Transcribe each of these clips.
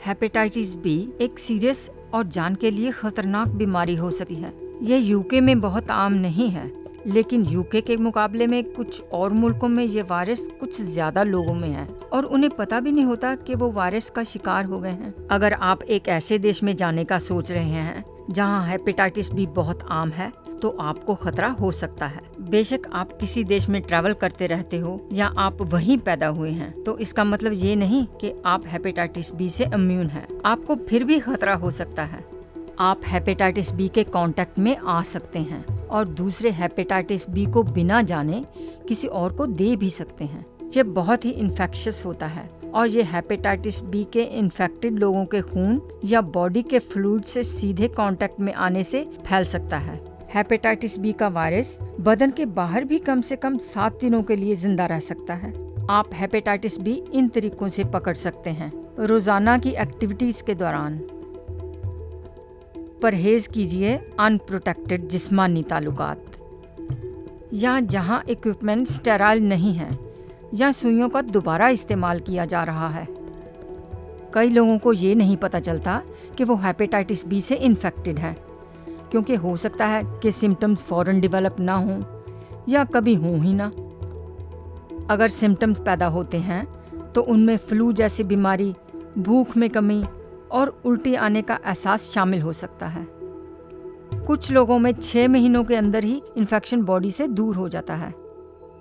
Hepatitis B एक serious और जान के लिए खतरनाक बीमारी हो सकती है। ये यूके में बहुत आम नहीं है, लेकिन यूके के मुकाबले में कुछ और मुल्कों में ये वायरस कुछ ज्यादा लोगों में है और उन्हें पता भी नहीं होता कि वो वायरस का शिकार हो गए हैं। अगर आप एक ऐसे देश में जाने का सोच रहे हैं जहां हेपेटाइटिस बी बहुत आम है, तो आपको खतरा हो सकता है। बेशक आप किसी देश में ट्रैवल करते रहते हो या आप वहीं पैदा हुए हैं, तो इसका मतलब ये नहीं कि आप हेपेटाइटिस बी से इम्यून हैं। आपको फिर भी खतरा हो सकता है। आप हेपेटाइटिस बी के कांटेक्ट में आ सकते हैं और दूसरे हेपेटाइटिस बी को बिना जाने किसी और को दे भी सकते हैं। ये बहुत ही इन्फेक्शियस होता है और ये हेपेटाइटिस बी के इन्फेक्टेड लोगों के खून या बॉडी के फ्लूइड से सीधे कांटेक्ट में आने से फैल सकता है। हेपेटाइटिस बी का वायरस बदन के बाहर भी कम से कम 7 दिनों के लिए जिंदा रह सकता है। आप हेपेटाइटिस बी इन तरीकों से पकड़ सकते हैं। रोजाना की एक्टिविटीज के दौरान परहेज कीजिए अनप्रोटेक्टेड जिस्मानी ताल्लुकात, या जहां इक्विपमेंट स्टेराइल नहीं है या सुइयों का दोबारा इस्तेमाल किया जा रहा है। कई लोगों को ये नहीं पता चलता कि वो हेपेटाइटिस बी से इन्फेक्टेड हैं, क्योंकि हो सकता है कि सिम्टम्स फौरन डेवलप ना हों या कभी हों ही ना। अगर सिम्टम्स पैदा होते हैं तो उनमें फ्लू जैसी बीमारी, भूख में कमी और उल्टी आने का एहसास शामिल हो सकता है। कुछ लोगों में 6 महीनों के अंदर ही इन्फेक्शन बॉडी से दूर हो जाता है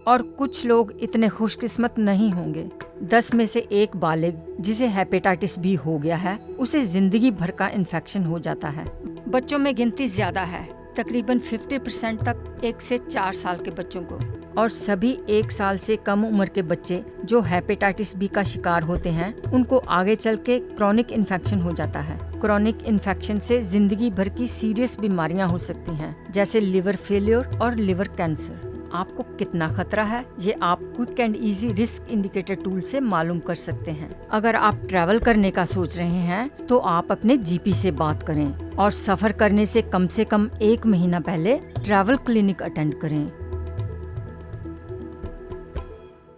और कुछ लोग इतने खुशकिस्मत नहीं होंगे। 10 में से 1 बालिग जिसे हेपेटाइटिस बी हो गया है, उसे जिंदगी भर का इन्फेक्शन हो जाता है। बच्चों में गिनती ज्यादा है, तकरीबन 50% तक 1 से 4 साल के बच्चों को, और सभी 1 साल से कम उम्र के बच्चे जो हेपेटाइटिस बी का शिकार होते हैं, उनको आगे चल के क्रॉनिक इन्फेक्शन हो जाता है। क्रॉनिक इन्फेक्शन से जिंदगी भर की सीरियस बीमारियां हो सकती हैं, जैसे लिवर फेलियर और लिवर कैंसर। आपको कितना खतरा है, ये आप quick and easy risk indicator tool से मालूम कर सकते हैं। अगर आप ट्रैवल करने का सोच रहे हैं, तो आप अपने जीपी से बात करें और सफर करने से कम 1 महीना पहले ट्रैवल क्लिनिक अटेंड करें।